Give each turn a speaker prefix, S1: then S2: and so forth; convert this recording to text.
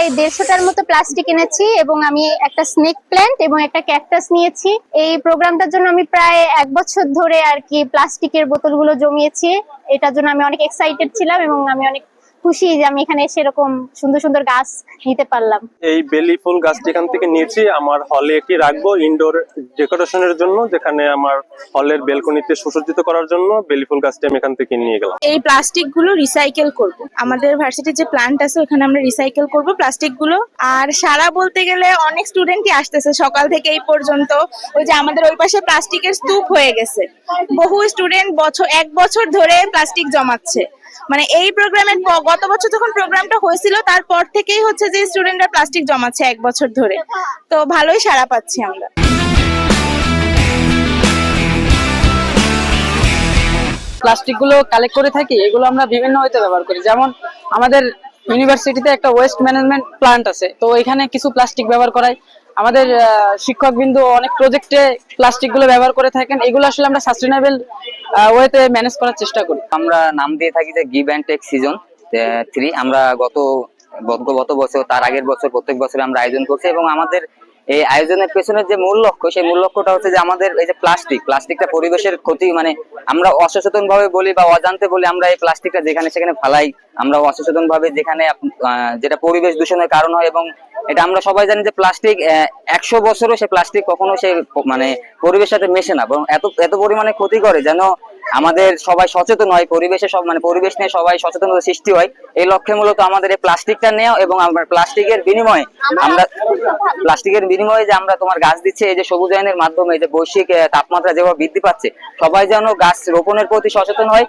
S1: প্রায় 150টার মতো প্লাস্টিক এনেছি এবং আমি একটা স্নেক প্ল্যান্ট এবং একটা ক্যাকটাস নিয়েছি। এই প্রোগ্রামটার জন্য আমি প্রায় 1 বছর ধরে আর কি প্লাস্টিকের বোতলগুলো জমিয়েছি। এটার জন্য আমি অনেক এক্সাইটেড ছিলাম এবং আমি অনেক খুশি যে আমি এখানে সেরকম সুন্দর সুন্দর গাছ নিতে পারলাম।
S2: এই বেলি ফুল গাছটি এখান থেকে নিয়েছি, আমার হলে এটি রাখবো ইনডোর ডেকোরেশনের জন্য, যেখানে আমার হলের বেলকনিতে সুসজ্জিত করার জন্য বেলি ফুল গাছটি আমি এখান থেকে নিয়ে গেলাম।
S3: এই প্লাস্টিক গুলো রিসাইকেল করব, আমাদের ভার্সিটির যে প্ল্যান্ট আছে ওখানে আমরা রিসাইকেল করব প্লাস্টিক গুলো। আর সারা বলতে গেলে অনেক স্টুডেন্টই আসতেছে সকাল থেকে এই পর্যন্ত। ওই যে আমাদের ওই পাশে প্লাস্টিকের স্তূপ হয়ে গেছে, বহু স্টুডেন্ট 1 বছর ধরে প্লাস্টিক জমাচ্ছে। মানে এই প্রোগ্রামের গত বছর যখন প্রোগ্রামটা হয়েছিল তারপর থেকেই হচ্ছে যে স্টুডেন্টরা প্লাস্টিক জমাচ্ছে 1 বছর ধরে, তো ভালোই সাড়া পাচ্ছি আমরা।
S4: প্লাস্টিক গুলো কালেক্ট করে থাকি, এগুলো আমরা বিভিন্ন হইতে ব্যবহার করি। যেমন আমাদের ইউনিভার্সিটিতে একটা ওয়েস্ট ম্যানেজমেন্ট প্ল্যান্ট আছে, তো এখানে কিছু প্লাস্টিক ব্যবহার করাই। আমাদের শিক্ষক বিন্দু অনেক প্রজেক্টে প্লাস্টিক গুলো ব্যবহার করে থাকেন, এগুলো আসলে আমরা সাস্টেনেবল ওয়েতে ম্যানেজ করার চেষ্টা করি।
S5: আমরা নাম দিয়ে থাকি যে গিভ অ্যান্ড টেক সিজন 3। আমরা গত বছর, তার আগের বছর, প্রত্যেক বছর আমরা আয়োজন করছি এবং আমাদের এই আয়োজনের পেছনের যে মূল লক্ষ্য, সেই মূল লক্ষ্যটা হচ্ছে যে আমাদের এই যে প্লাস্টিকটা পরিবেশের ক্ষতি, মানে আমরা অসচেতন ভাবে বলি বা অজান্তে বলি, আমরা এই প্লাস্টিকটা যেখানে সেখানে ফালাই, আমরা অসচেতন ভাবে যেখানে যেটা পরিবেশ দূষণের কারণ হয়। এবং এটা আমরা সবাই জানি যে প্লাস্টিক 100 বছরও সে প্লাস্টিক কখনো সে মানে পরিবেশের সাথে মেশে না, বরং এত পরিমাণে ক্ষতি করে যেন আমাদের সবাই সচেতন হয়, পরিবেশে পরিবেশ নিয়ে সবাই সচেতনতা সৃষ্টি হয়। এই লক্ষ্যে মূলত আমাদের এই প্লাস্টিকটা নেওয়া এবং আমরা প্লাস্টিকের বিনিময়ে যে আমরা তোমার গাছ দিচ্ছে, এই যে সবুজায়নের মাধ্যমে, এই যে বৈশ্বিক তাপমাত্রা যেভাবে বৃদ্ধি পাচ্ছে, সবাই যেন গাছ রোপণের প্রতি সচেতন হয়।